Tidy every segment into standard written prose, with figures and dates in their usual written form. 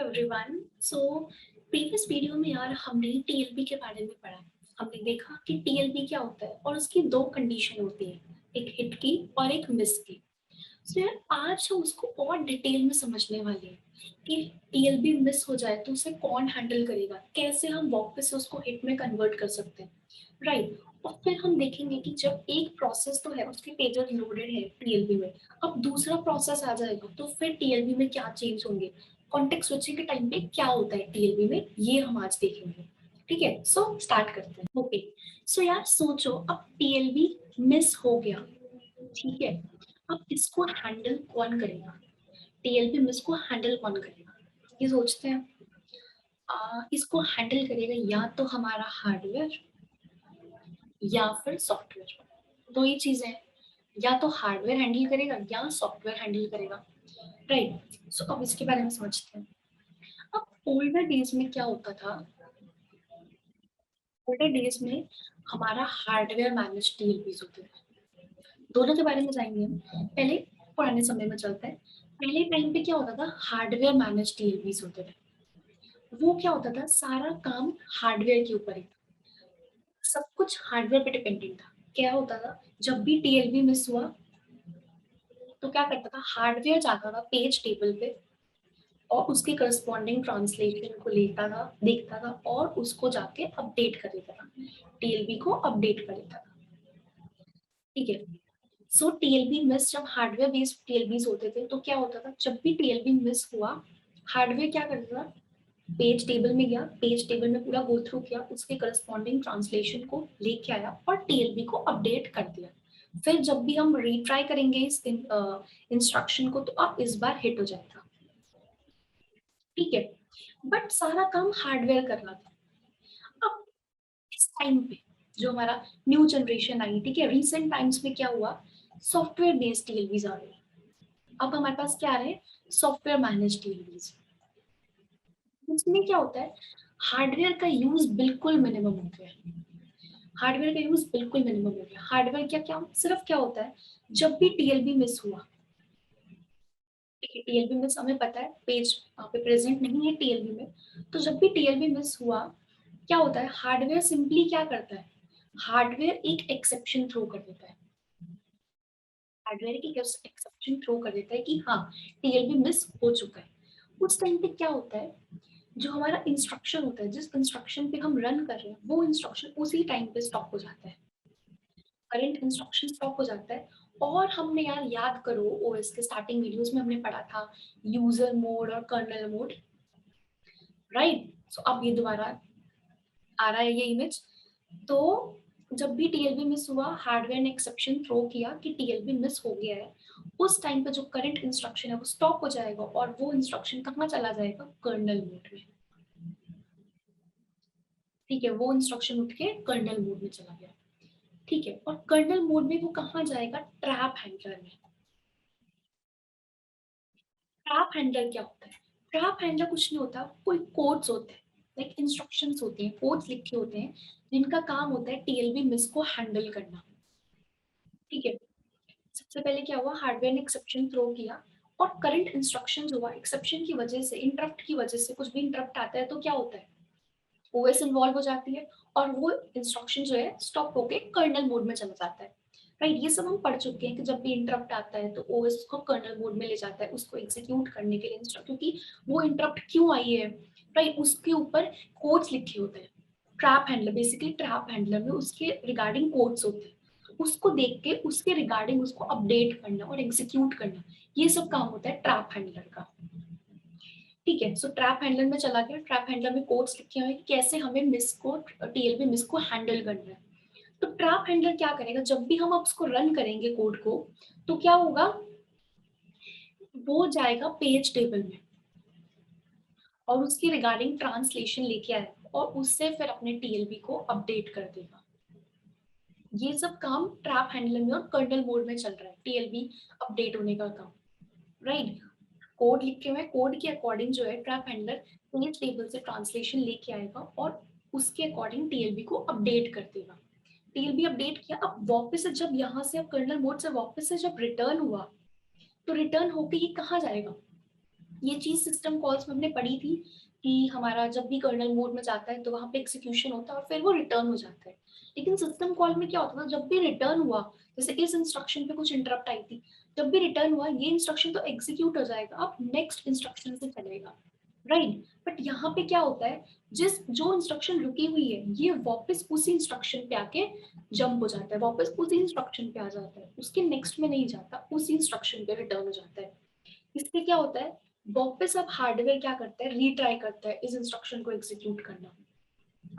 Everyone. So previous video में यार हमने टीएलबी के बारे में पढ़ा। हमने देखा कि टीएलबी क्या होता है और उसकी दो कंडीशन होती है, एक हिट की और एक मिस की। सो यार आज हम उसको और डिटेल में समझने वाले हैं कि टीएलबी मिस हो जाए तो उसे कौन हैंडल करेगा, कैसे हम वापस से उसको हिट में कन्वर्ट कर सकते हैं, राइट। और फिर हम देखेंगे कि जब एक प्रोसेस तो है, उसके पेजेस लोडेड है टीएलबी में, अब दूसरा प्रोसेस आ जाएगा तो फिर टीएलबी में क्या चेंज होंगे, कॉन्टेक्स्ट स्विचिंग के टाइम पे क्या होता है टीएलबी में, ये हम आज देखेंगे। ठीक है, सो स्टार्ट करते हैं। ओके, सो यार सोचो अब टीएलबी मिस हो गया, ठीक है। अब इसको हैंडल कौन करेगा, टीएलबी मिस को हैंडल कौन करेगा, ये सोचते हैं। इसको हैंडल करेगा या तो हमारा हार्डवेयर या फिर सॉफ्टवेयर। दो ही चीजें हैं, या तो हार्डवेयर हैंडल करेगा या सॉफ्टवेयर हैंडल करेगा, राइट। सो अब इसके बारे में समझते हैं। अब ओल्डर डेज में क्या होता था, ओल्डर डेज में हमारा हार्डवेयर मैनेज टीएलबीज होते थे। दोनों के बारे में जाएंगे हम। पहले पुराने समय में चलते हैं। पहले टाइम पे क्या होता था, हार्डवेयर मैनेज टीएलबीज होते थे। वो क्या होता था, सारा काम हार्डवेयर के ऊपर ही था, सब कुछ हार्डवेयर पे डिपेंडेंट था। क्या होता था, जब भी टीएलबी मिस हुआ तो क्या करता था, हार्डवेयर जाता था पेज टेबल पे और उसके करस्पॉन्डिंग ट्रांसलेशन को लेता था, देखता था और उसको जाके अपडेट कर देता था, टीएलबी को अपडेट कर देता था। ठीक है, सो टीएलबी मिस, जब हार्डवेयर बेस्ड टीएलबीज होते थे तो क्या होता था, जब भी टीएलबी मिस हुआ हार्डवेयर क्या करता था, पेज टेबल में गया, पेज टेबल में पूरा गो थ्रू किया, उसके करस्पॉन्डिंग ट्रांसलेशन को लेके आया और टीएलबी को अपडेट कर दिया। फिर जब भी हम रीट्राई करेंगे इस इंस्ट्रक्शन को तो अब इस बार हिट हो जाएगा। ठीक है, बट सारा काम हार्डवेयर कर रहा था। अब इस टाइम पे जो हमारा न्यू जनरेशन आई, ठीक है, रिसेंट टाइम्स में क्या हुआ, सॉफ्टवेयर बेस्ड टीएलवीज आ गई। अब हमारे पास क्या आ रहे हैं, सॉफ्टवेयर मैनेज टीएलवीज। इसमें क्या होता है, हार्डवेयर का यूज बिल्कुल मिनिमम हो गया है। हार्डवेयर का यूज बिल्कुल मिनिमम हो गया। हार्डवेयर क्या क्या सिर्फ क्या होता है, जब भी टीएलबी मिस हुआ, ठीक है, टीएलबी मिस हमें पता है पेज वहाँ पे प्रेजेंट नहीं है टीएलबी में, तो जब भी टीएलबी मिस हुआ क्या होता है, हार्डवेयर सिंपली क्या करता है, हार्डवेयर एक एक्सेप्शन थ्रो कर देता है। हार्डवेयर एक एक्सेप्शन थ्रो कर देता है कि हाँ टीएलबी मिस हो चुका है। उस टाइम पे क्या होता है, जो हमारा इंस्ट्रक्शन होता है, जिस इंस्ट्रक्शन पे हम रन कर रहे हैं वो इंस्ट्रक्शन उसी टाइम पे स्टॉप हो जाता है, करंट इंस्ट्रक्शन स्टॉप हो जाता है। और हमने यार याद करो ओएस के स्टार्टिंग वीडियोस में हमने पढ़ा था यूजर मोड और कर्नल मोड, राइट। सो अब ये दोबारा आ रहा है ये इमेज। तो जब भी टीएलबी मिस हुआ हार्डवेयर ने एक्सेप्शन थ्रो किया कि टीएलबी मिस हो गया है, उस टाइम पे जो करंट इंस्ट्रक्शन है वो स्टॉप हो जाएगा और वो इंस्ट्रक्शन कहाँ चला जाएगा, कर्नल मोड में। ठीक है, वो इंस्ट्रक्शन उठ के कर्नल मोड में चला गया। ठीक है, और कर्नल मोड में वो कहाँ जाएगा, ट्रैप हैंडलर में। ट्रैप हैंडलर क्या होता है, ट्रैप हैंडलर कुछ नहीं होता, कोई कोड्स होते हैं, लाइक इंस्ट्रक्शंस होते हैं, कोड्स लिखे होते हैं जिनका काम होता है टीएलबी मिस को हैंडल करना। ठीक है, सबसे पहले क्या हुआ, हार्डवेयर ने एक्सेप्शन थ्रो किया और करंट इंस्ट्रक्शंस हुआ, एक्सेप्शन की वजह से, इंटरप्ट की वजह से, कुछ भी इंटरप्ट आता है तो क्या होता है, ओएस इन्वॉल्व हो जाती है और वो इंस्ट्रक्शन जो है स्टॉप होके कर्नल मोड में चला जाता है, राइट। ये सब हम पढ़ चुके हैं कि जब भी इंटरप्ट आता है तो ओएस को कर्नल मोड में ले जाता है उसको एग्जीक्यूट करने के लिए क्योंकि वो इंटरप्ट क्यों आई है, राइट, उसके ऊपर कोड्स लिखे होते हैं। Trap handler, basically trap handler में उसके रिगार्डिंग कोड्स होते हैं, उसको देख के उसके रिगार्डिंग उसको अपडेट करना और एग्जीक्यूट करना, ये सब काम होता है ट्रैप हैंडलर का। ठीक है, सो ट्रैप हैंडलर में चला गया, ट्रैप हैंडलर में कोड्स लिखे हुए हैं कि कैसे हमें मिस को, टीएलबी मिस को हैंडल करना है। तो ट्रैप हैंडलर क्या करेगा, जब भी हम उसको रन करेंगे कोड को तो क्या होगा, वो जाएगा पेज टेबल में और उसकी रिगार्डिंग ट्रांसलेशन लेके आएगा और उससे फिर अपने टीएलबी को अपडेट कर देगा। ये सब काम ट्रैप हैंडलर में और कर्नल मोड में चल रहा है, टीएलबी अपडेट होने का काम, राइट। कोड लिखे हुए कोड के अकॉर्डिंग जो है ट्रैप हैंडलर पेज टेबल से ट्रांसलेशन लेके आएगा और उसके अकॉर्डिंग टीएलबी को अपडेट कर देगा। टीएलबी अपडेट किया, अब वापस से जब यहाँ से अब कर्नल मोड से वापस से जब रिटर्न हुआ तो रिटर्न होके ये कहाँ जाएगा, ये चीज सिस्टम कॉल्स में हमने पढ़ी थी कि हमारा जब भी कर्नल मोड में जाता है तो वहां पे एग्जीक्यूशन होता है और फिर वो रिटर्न हो जाता है। लेकिन सिस्टम कॉल में क्या होता था, जब भी रिटर्न हुआ, जैसे इस इंस्ट्रक्शन पे कुछ इंटरप्ट आई थी, जब भी रिटर्न हुआ ये इंस्ट्रक्शन तो एग्जीक्यूट हो जाएगा, अब नेक्स्ट इंस्ट्रक्शन से चलेगा, राइट। बट यहाँ पे क्या होता है, जिस जो इंस्ट्रक्शन रुकी हुई है ये वापस उसी इंस्ट्रक्शन पे आके जंप हो जाता है, वापस उसी इंस्ट्रक्शन पे आ जाता है, उसके नेक्स्ट में नहीं जाता, उसी इंस्ट्रक्शन पे रिटर्न हो जाता है। इससे क्या होता है, वापस अब हार्डवेयर क्या करता है, रीट्राई करता है इस इंस्ट्रक्शन को एग्जीक्यूट करना।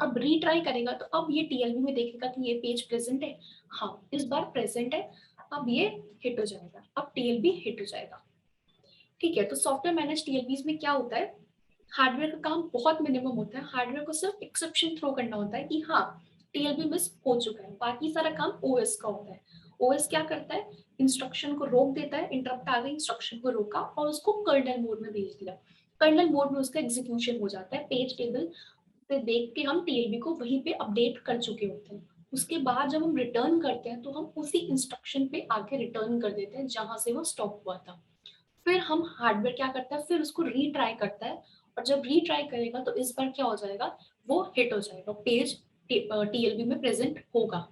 अब रीट्राई करेगा तो अब ये टीएलबी में देखेगा कि ये पेज प्रेजेंट है, हाँ इस बार प्रेजेंट है, अब ये हिट हो जाएगा, अब टीएलबी हिट हो जाएगा। ठीक है, तो सॉफ्टवेयर मैनेज टीएलबीज में क्या होता है, हार्डवेयर का काम बहुत मिनिमम होता है, हार्डवेयर को सिर्फ एक्सेप्शन थ्रो करना होता है कि हाँ टीएलबी मिस हो चुका है, बाकी सारा काम ओएस का होता है। ओएस क्या करता है, इंस्ट्रक्शन को रोक देता है, इंटरप्ट आ गई इंस्ट्रक्शन को रोका और उसको कर्नल मोड में भेज दिया, कर्नल मोड में उसका एग्जीक्यूशन हो जाता है, पेज टेबल से देख के हम टीएलबी को वहीं पे अपडेट कर चुके होते हैं। उसके बाद जब हम रिटर्न करते हैं तो हम उसी इंस्ट्रक्शन पे आके रिटर्न कर देते हैं जहां से वो स्टॉप हुआ था। फिर हम हार्डवेयर क्या करता है, फिर उसको रीट्राई करता है, और जब रीट्राई करेगा तो इस बार क्या हो जाएगा, वो हिट हो जाएगा, पेज टीएलबी में प्रेजेंट होगा,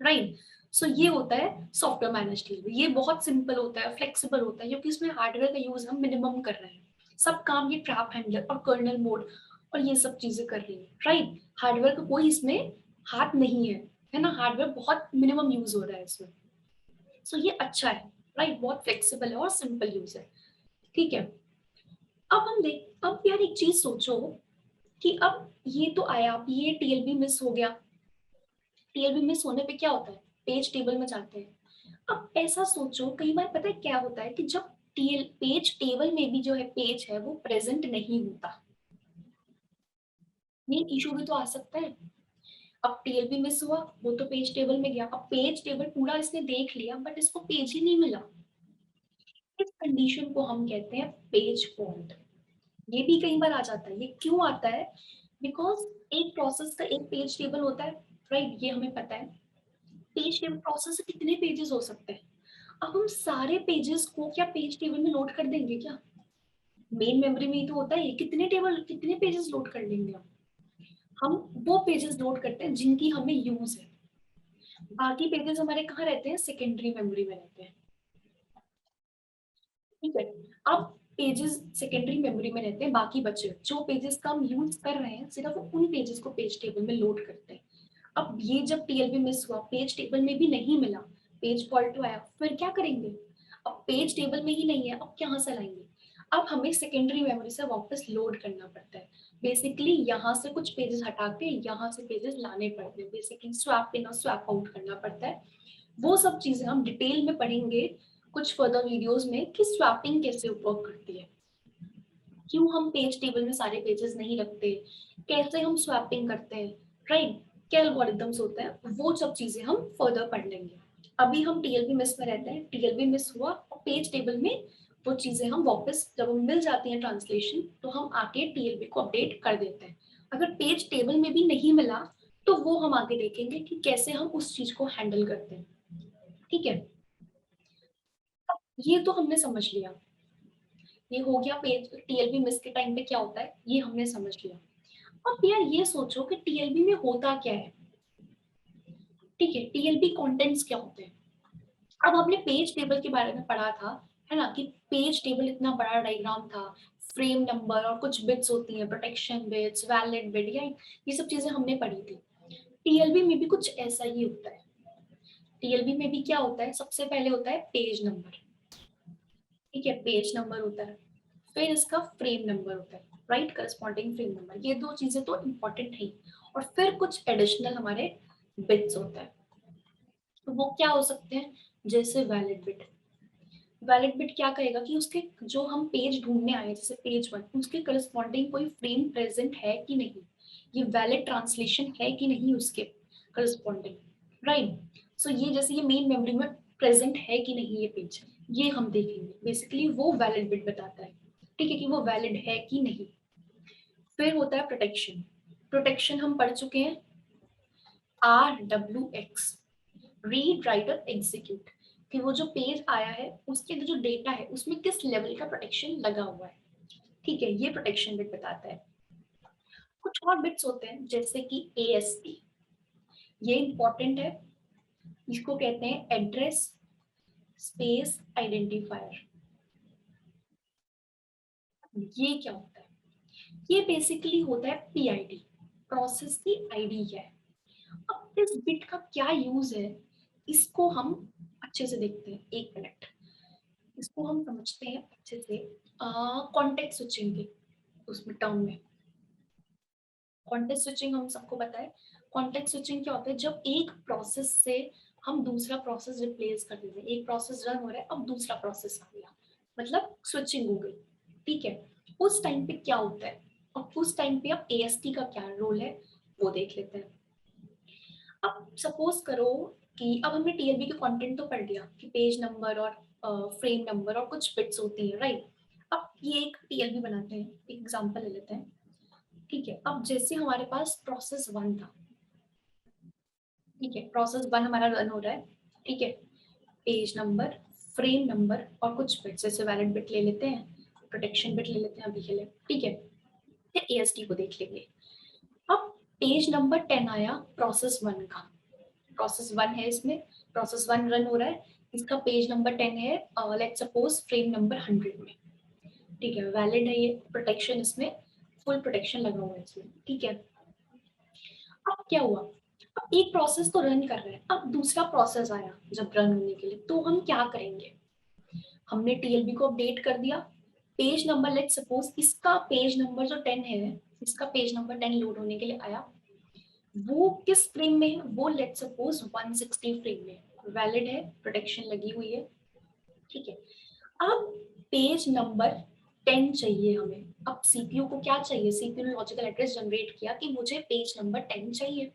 राइट। सो ये होता है सॉफ्टवेयर मैनेज टीएलबी। ये बहुत सिंपल होता है, फ्लेक्सिबल होता है, क्योंकि इसमें हार्डवेयर का यूज हम मिनिमम कर रहे हैं, सब काम ये ट्रैप हैंडलर और कर्नल मोड और ये सब चीजें कर रही है, राइट। हार्डवेयर का कोई इसमें हाथ नहीं है ना, हार्डवेयर बहुत मिनिमम यूज हो रहा है इसमें। सो ये अच्छा है, राइट, बहुत फ्लेक्सिबल है और सिंपल यूज है। ठीक है, अब हम देख, अब यार एक चीज सोचो कि अब ये तो आया, अब ये टीएलबी मिस हो गया, टीएलबी मिस होने पे क्या होता है, पेज टेबल में जाते हैं। अब ऐसा सोचो, कई बार पता है क्या होता है कि जब टीएल पेज टेबल में भी जो है पेज है वो प्रेजेंट नहीं होता, ये इशू भी तो आ सकता है। अब टीएलबी मिस हुआ, वो तो पेज टेबल में गया, अब पेज टेबल पूरा इसने देख लिया बट इसको पेज ही नहीं मिला, इस कंडीशन को हम कहते हैं पेज फॉल्ट। ये भी कई बार आ जाता है, ये क्यों आता है, बिकॉज एक प्रोसेस का एक पेज टेबल होता है, राइट, ये हमें पता है। पेज टेबल प्रोसेस से कितने पेजेस हो सकते हैं, अब हम सारे पेजेस को क्या पेज टेबल में लोड कर देंगे क्या, मेन मेमोरी में ही तो होता है, कितने टेबल कितने पेजेस लोड कर लेंगे हम वो पेजेस लोड करते हैं जिनकी हमें यूज है, बाकी पेजेस हमारे कहाँ रहते हैं, सेकेंडरी मेमोरी में रहते हैं। ठीक है, अब पेजेस सेकेंडरी मेमोरी में रहते हैं, बाकी बचे जो पेजेस का हम यूज कर रहे हैं सिर्फ उन पेजेस को पेज टेबल में लोड करते हैं। अब ये जब टीएलबी मिस हुआ, पेज टेबल में भी नहीं मिला, पेज फॉल्ट आया, फिर क्या करेंगे, अब पेज टेबल में ही नहीं है, अब कहाँ से लाएंगे, अब हमें सेकेंडरी मेमोरी से वापस लोड करना पड़ता है, बेसिकली यहाँ से कुछ पेजेस हटा के यहाँ से पेजेस लाने पड़ते हैं, बेसिकली स्वैप इन और स्वैप आउट करना पड़ता है। वो सब चीजें हम डिटेल में पढ़ेंगे कुछ फर्दर वीडियोस में कि स्वैपिंग कैसे वर्क करती है, क्यों हम पेज टेबल में सारे पेजेस नहीं रखते, कैसे हम स्वैपिंग करते हैं, राइट, क्या एल्गोरिथम्स होते हैं, वो सब चीजें हम फर्दर पढ़ लेंगे। अभी हम टीएलबी मिस में रहते हैं, टीएलबी मिस हुआ और पेज टेबल में वो चीजें हम वापस जब हम मिल जाती हैं ट्रांसलेशन तो हम आके टीएलबी को अपडेट कर देते हैं। अगर पेज टेबल में भी नहीं मिला तो वो हम आगे देखेंगे कि कैसे हम उस चीज को हैंडल करते हैं। ठीक है, ये तो हमने समझ लिया, ये हो गया पेज टीएलबी मिस के टाइम पे क्या होता है ये हमने समझ लिया। अब यार ये सोचो कि टीएलबी में होता क्या है, ठीक है, टीएलबी कंटेंट्स क्या होते हैं। अब हमने पेज टेबल के बारे में पढ़ा था, है ना, कि पेज टेबल इतना बड़ा डायग्राम था, फ्रेम नंबर और कुछ बिट्स होती हैं, प्रोटेक्शन बिट्स, वैलिड बिट, या ये सब चीजें हमने पढ़ी थी। टीएलबी में भी कुछ ऐसा ही होता है, टीएलबी में भी क्या होता है, सबसे पहले होता है पेज नंबर, ठीक है, पेज नंबर होता है, फिर इसका फ्रेम नंबर होता है, राइट, करस्पॉन्डिंग फ्रेम नंबर, ये दो चीजें तो इंपॉर्टेंट है, और फिर कुछ एडिशनल हमारे बिट्स होता है, तो वो क्या हो सकते हैं, जैसे वैलिड बिट। वैलिड बिट क्या कहेगा कि उसके जो हम पेज ढूंढने आए जैसे पेज वन, उसके करस्पॉन्डिंग कोई फ्रेम प्रेजेंट है कि नहीं, ये वैलिड ट्रांसलेशन है कि नहीं उसके करस्पॉन्डिंग, राइट। सो ये जैसे ये मेन मेमोरी में प्रेजेंट है कि नहीं ये पेज, ये हम देखेंगे, बेसिकली वो वैलिड बिट बताता है, ठीक है, कि वो वैलिड है कि नहीं। फिर होता है प्रोटेक्शन, प्रोटेक्शन हम पढ़ चुके हैं, RWX, रीड राइट और एग्जीक्यूट। कि वो जो पेज आया है उसके जो डेटा है उसमें किस लेवल का प्रोटेक्शन लगा हुआ है। ठीक है, ये प्रोटेक्शन बिट बताता है। कुछ और बिट्स होते हैं जैसे कि ASP, ये इंपॉर्टेंट है। इसको कहते हैं एड्रेस स्पेस आइडेंटिफायर। ये क्या होता है? ये बेसिकली होता है PID, प्रोसेस की आईडी है। अब इस बिट का क्या यूज है, इसको हम अच्छे से देखते हैं। एक मिनट, इसको हम समझते हैं अच्छे से। कॉन्टेक्स्ट स्विचिंग के उसमें टर्म में, कॉन्टेक्स्ट स्विचिंग हम सबको पता है। कॉन्टेक्स्ट स्विचिंग क्या होता है? जब एक प्रोसेस से हम दूसरा प्रोसेस रिप्लेस कर देते हैं। एक प्रोसेस रन हो रहा है, अब दूसरा प्रोसेस आ गया, मतलब स्विचिंग हो गई। ठीक है, उस टाइम पे क्या होता है और उस टाइम पे अब AST का क्या रोल है वो देख लेते हैं। अब सपोज करो कि अब हमने TLB के कंटेंट तो पढ़ लिया कि पेज नंबर और फ्रेम नंबर और कुछ बिट्स होती है, राइट। अब ये एक TLB बनाते हैं, एक एग्जांपल ले लेते हैं। ठीक है, अब जैसे हमारे पास प्रोसेस 1 था। ठीक है, प्रोसेस 1 हमारा रन हो रहा है। ठीक है, पेज नंबर, फ्रेम नंबर और कुछ बिट्स, जैसे वैलिड बिट ले लेते हैं, प्रोटेक्शन बिट ले लेते हैं अभी के लिए। ठीक है, फिर AST को देख लेंगे। अब पेज नंबर 10 आया प्रोसेस 1 का। प्रोसेस 1 है इसमें, प्रोसेस 1 रन हो रहा है, इसका पेज नंबर 10 है, लेट्स सपोज फ्रेम नंबर 100 में। ठीक है, वैलिड है ये, प्रोटेक्शन इसमें फुल प्रोटेक्शन लगा हुआ है इसमें। ठीक है, अब क्या हुआ? अब एक प्रोसेस तो रन कर रहा है, अब दूसरा प्रोसेस आया जब रन होने के लिए, तो हम क्या करेंगे? हमने TLB को अपडेट कर दिया। पेज नंबर, लेट्स सपोज इसका पेज नंबर जो 10 है, इसका पेज नंबर 10 लोड होने के लिए आया। वो किस फ्रेम में है? वो लेट्स सपोज 160 फ्रेम में, वैलिड है, प्रोटेक्शन लगी हुई है। ठीक है, अब पेज नंबर 10 चाहिए हमें। अब CPU को क्या चाहिए? CPU ने लॉजिकल एड्रेस जनरेट किया कि मुझे पेज नंबर 10 चाहिए।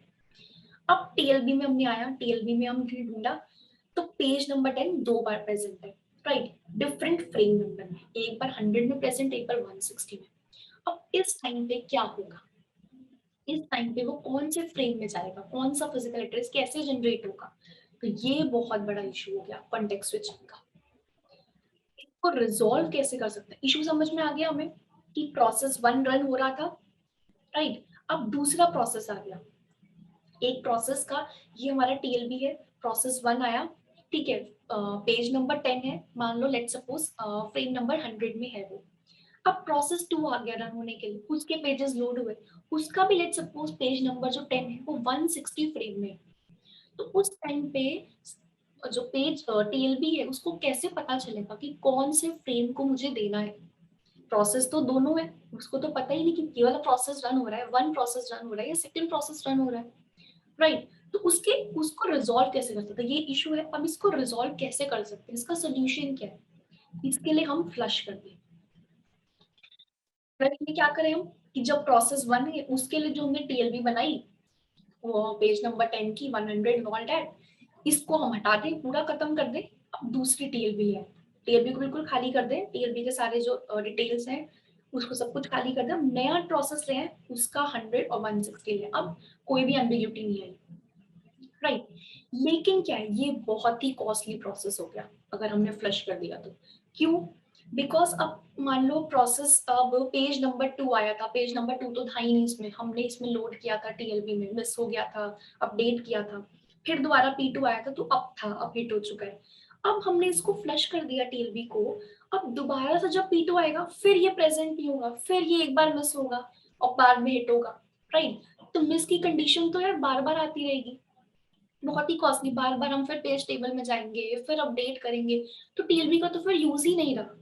अब TLB में हमने आया, TLB में हमने ढूंढा, तो पेज नंबर 10 दो बार प्रेजेंट है, राइट, डिफरेंट फ्रेम नंबर में, एक बार 100 में प्रेजेंट, एक बार 160 में। अब इस टाइम पे क्या होगा? इस टाइम पे वो कौन से फ्रेम में जाएगा, कौन सा फिजिकल एड्रेस कैसे जनरेट होगा? तो ये बहुत बड़ा इशू हो गया कॉन्टेक्स्ट स्विचिंग का। इसको रिजॉल्व कैसे कर सकते हैं? इशू समझ में आ गया हमें कि प्रोसेस 1 रन हो रहा था, राइट। अब दूसरा प्रोसेस आ गया, एक प्रोसेस का, ये हमारा TLB है, प्रोसेस 1 आया। ठीक है, पेज नंबर 10 है, मान लो, लेट सपोज फ्रेम नंबर 100 में है वो। अब प्रोसेस 2 आ गया रन होने के लिए, उसके पेजेस लोड हुए, उसका भी लेट सपोज पेज नंबर जो 10 है वो 160 फ्रेम में है। तो उस टाइम पे जो पेज TLB है उसको कैसे पता चलेगा कि कौन से फ्रेम को मुझे देना है? प्रोसेस तो दोनों है, उसको तो पता ही नहीं कि ये वाला प्रोसेस रन हो रहा है, वन प्रोसेस रन हो रहा है या सेकंड प्रोसेस रन हो रहा है, राइट। तो उसके उसको रिजॉल्व कैसे कर सकते हैं? ये इशू है। अब इसको रिजॉल्व कैसे कर सकते हैं? इसका सोल्यूशन क्या है? इसके लिए हम फ्लश कर दें। क्या करें हम कि जब प्रोसेस 1 है उसके लिए जो हमने TLB बनाई, वो पेज नंबर 10 की 100 ऑल डेट, इसको हम हटा दें, पूरा खत्म कर दें। अब दूसरी TLB है, TLB को बिल्कुल खाली कर दें, TLB के सारे जो डिटेल्स हैं उसको सब कुछ खाली कर दें। नया प्रोसेस ले उसका 100 और 160 है, अब कोई भी एम्बिग्यूटी नहीं है, राइट। लेकिन क्या है, ये बहुत ही कॉस्टली प्रोसेस हो गया अगर हमने फ्लश कर दिया तो। क्यों? बिकॉज अब मान लो प्रोसेस, अब पेज नंबर 2 आया था, पेज नंबर 2 तो था ही नहीं इसमें, हमने इसमें लोड किया था TLB में, मिस हो गया था, अपडेट किया था, फिर दोबारा P2 आया था तो अब था, अब हिट हो चुका है। अब हमने इसको फ्लश कर दिया TLB को, अब दोबारा से जब P2 आएगा फिर ये प्रेजेंट नहीं होगा, फिर ये एक बार मिस होगा और बाद में हिट होगा, राइट। तो मिस की कंडीशन तो यार बार बार आती रहेगी, बहुत ही कॉस्टली, बार बार हम फिर पेज टेबल में जाएंगे, फिर अपडेट करेंगे, तो TLB का तो फिर यूज ही नहीं रहा।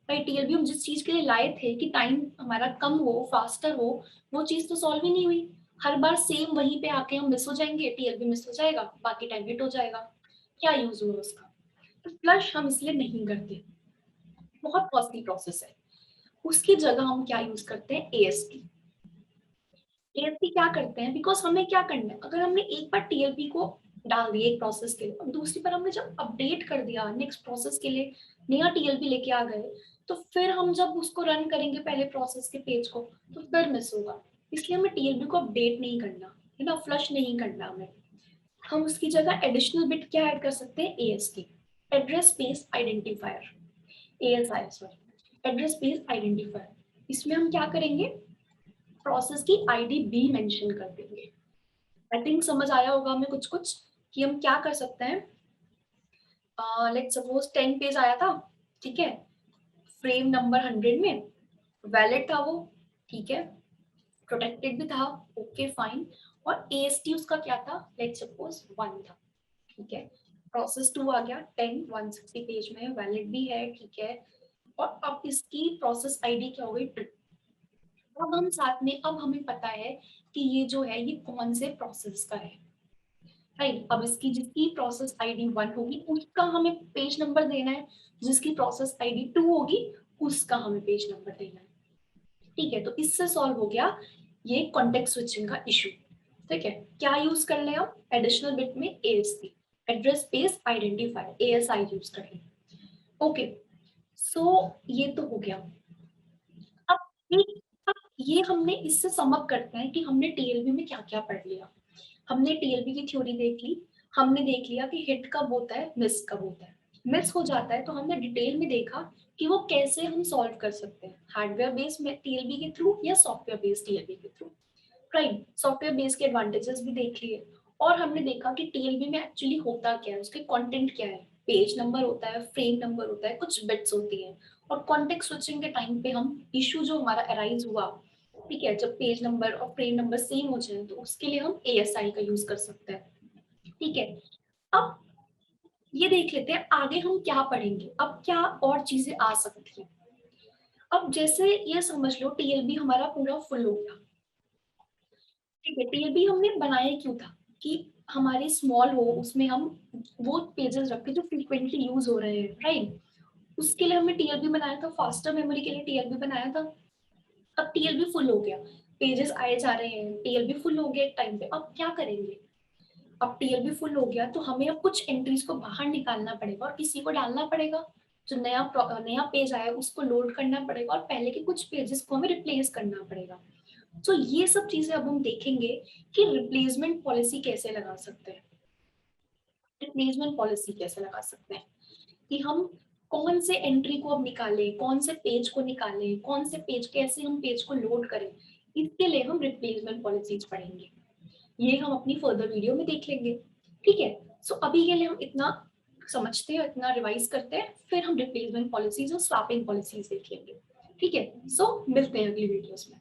भाई TLB हम जिस चीज के लिए लाए थे कि टाइम हमारा कम हो, फास्टर हो, वो चीज तो सॉल्व ही नहीं हुई। हर बार सेम वहीं पे आके हम मिस हो जाएंगे, TLB मिस हो जाएगा, बाकी टाइम हिट हो जाएगा, क्या यूज हुआ उसका? तो फ्लश हम इसलिए नहीं करते, बहुत कॉस्टली प्रोसेस है। उसकी जगह हम क्या यूज करते हैं? AST। TLP क्या करते हैं, बिकॉज हमें क्या करना है, अगर हमने एक बार TLP को डाल दिया एक प्रोसेस के लिए, अब दूसरी बार हमने जब अपडेट कर दिया नेक्स्ट प्रोसेस के लिए, नया TLP लेके आ गए, तो फिर हम जब उसको रन करेंगे पहले प्रोसेस के पेज को, तो फिर मिस होगा। इसलिए हमें TLP को अपडेट नहीं करना है ना, फ्लश नहीं करना हमें। हम उसकी जगह एडिशनल बिट क्या ऐड कर सकते हैं? AST। Address space identifier, ASI sorry, address space identifier. इसमें हम क्या करेंगे, प्रोसेस की आईडी बी मेंशन कर देंगे। आई थिंक समझ आया होगा हमें कुछ कुछ कि हम क्या कर सकते हैं। लेट्स सपोज 10 पेज आया था, ठीक है, फ्रेम नंबर 100 में, वैलिड था वो, ठीक है, प्रोटेक्टेड भी था, ओके फाइन, और AST उसका क्या था, लेट्स सपोज 1 था, ठीक है। प्रोसेस 2 आ गया 10 160 पेज में, वैलिड भी है, ठीक है, और अब इसकी प्रोसेस आईडी क्या हो गई 2। अब हम साथ में, अब हमें पता है कि ये जो है ये कौन से प्रोसेस का है, राइट। अब इसकी जिसकी प्रोसेस आईडी 1 होगी उसका हमें पेज नंबर देना है, जिसकी प्रोसेस आईडी 2 होगी उसका हमें पेज नंबर देना है, ठीक है। तो इससे सॉल्व हो गया ये कॉन्टेक्स्ट स्विचिंग का इशू, ठीक है। क्या यूज कर ले हम, एडिशनल बिट में ASC, address space identifier, ASI use कर ले, ओके। सो ये तो हो गया। अब ये हमने इससे सम अप करते हैं कि हमने TLB में क्या क्या पढ़ लिया। हमने TLB की थ्योरी देख ली, हमने देख लिया कि हिट कब होता है, मिस कब होता है। मिस हो जाता है तो हमने डिटेल में देखा कि वो कैसे हम सॉल्व कर सकते हैं, हार्डवेयर बेस्ड में TLB के थ्रू या सॉफ्टवेयर बेस्ड TLB के थ्रू, राइट। सॉफ्टवेयर बेस्ड के एडवांटेजेस भी देख लिए, और हमने देखा कि TLB में एक्चुअली होता क्या है, उसके कंटेंट क्या है, पेज नंबर होता है, फ्रेम नंबर होता है, कुछ बिट्स होती हैं, और कॉन्टेक्स्ट स्विचिंग के टाइम पे हम इशू जो हमारा अराइज हुआ, ठीक है, जब पेज नंबर और फ्रेम नंबर सेम हो जाए तो उसके लिए हम ASI का यूज कर सकते हैं, ठीक है। अब ये देख लेते हैं आगे हम क्या पढ़ेंगे, अब क्या और चीजें आ सकती हैं। अब जैसे ये समझ लो TLB हमारा पूरा फुल हो गया, ठीक है। TLB हमने बनाया क्यों था कि हमारे स्मॉल हो, उसमें हम वो पेजेस रखें जो फ्रीक्वेंटली यूज हो रहे हैं, राइट। उसके लिए हमने TLB बनाया था, फास्टर मेमोरी के लिए TLB बनाया था। अब TLB फुल हो गया, पेजेस आए जा रहे हैं, TLB फुल हो गया एक टाइम पे, अब क्या करेंगे। अब TLB फुल हो गया तो हमें अब कुछ एंट्रीज को बाहर निकालना पड़ेगा और किसी को डालना पड़ेगा, जो नया पेज आया उसको लोड करना पड़ेगा, और पहले के कुछ पेजेस को हमें रिप्लेस करना पड़ेगा। तो ये सब चीजें अब हम देखेंगे कि रिप्लेसमेंट पॉलिसी कैसे लगा सकते हैं, रिप्लेसमेंट पॉलिसी कैसे लगा सकते हैं, कि हम कौन से एंट्री को अब निकालें, कौन से पेज को निकालें, कौन से पेज, कैसे हम पेज को लोड करें, इसके लिए हम रिप्लेसमेंट पॉलिसीज पढ़ेंगे। ये हम अपनी फर्दर वीडियो में देख लेंगे, ठीक है। सो अभी के लिए हम इतना समझते हैं, इतना रिवाइज करते हैं, फिर हम रिप्लेसमेंट पॉलिसीज और स्वैपिंग पॉलिसीज देख लेंगे, ठीक है। सो मिलते हैं अगली वीडियोस में।